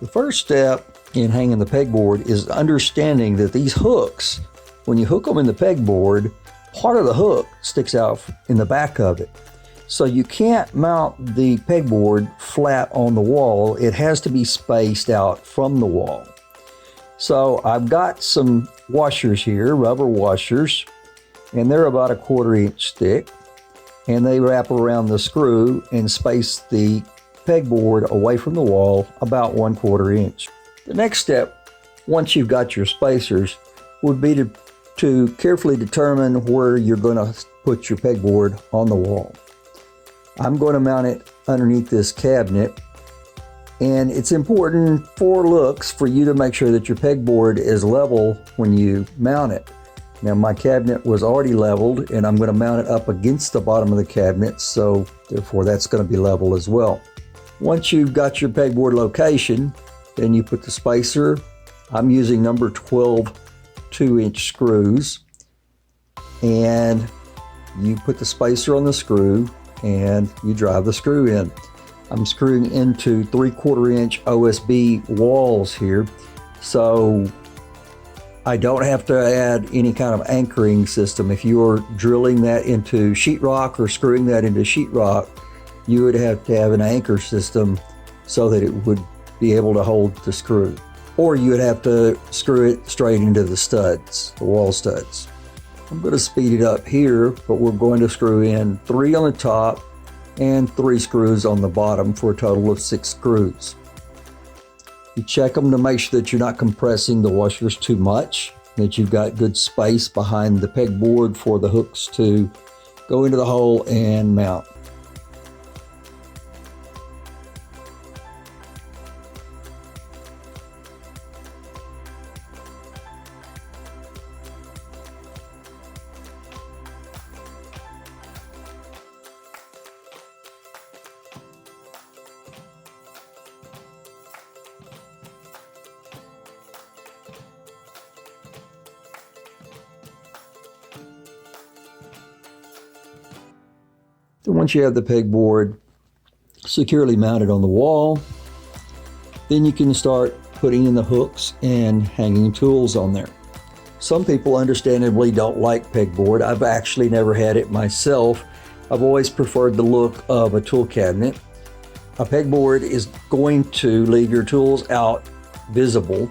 The first step in hanging the pegboard is understanding that these hooks, when you hook them in the pegboard, part of the hook sticks out in the back of it. So you can't mount the pegboard flat on the wall. It has to be spaced out from the wall. So I've got some washers here, rubber washers, and they're about a 1/4 inch thick, and they wrap around the screw and space the pegboard away from the wall about 1/4 inch. The next step, once you've got your spacers, would be to carefully determine where you're going to put your pegboard on the wall. I'm going to mount it underneath this cabinet, and it's important for looks for you to make sure that your pegboard is level when you mount it. Now my cabinet was already leveled, and I'm going to mount it up against the bottom of the cabinet, so therefore that's going to be level as well. Once you've got your pegboard location, then you put the spacer. I'm using number 12 2-inch screws, and you put the spacer on the screw and you drive the screw in. I'm screwing into 3/4 inch OSB walls here, so I don't have to add any kind of anchoring system. If you were drilling that into sheetrock or screwing that into sheetrock, you would have to have an anchor system so that it would be able to hold the screw. Or you would have to screw it straight into the studs, the wall studs. I'm going to speed it up here, but we're going to screw in 3 on the top and 3 screws on the bottom for a total of 6 screws. You check them to make sure that you're not compressing the washers too much, that you've got good space behind the pegboard for the hooks to go into the hole and mount. Then once you have the pegboard securely mounted on the wall, then you can start putting in the hooks and hanging tools on there. Some people understandably don't like pegboard. I've actually never had it myself. I've always preferred the look of a tool cabinet. A pegboard is going to leave your tools out visible,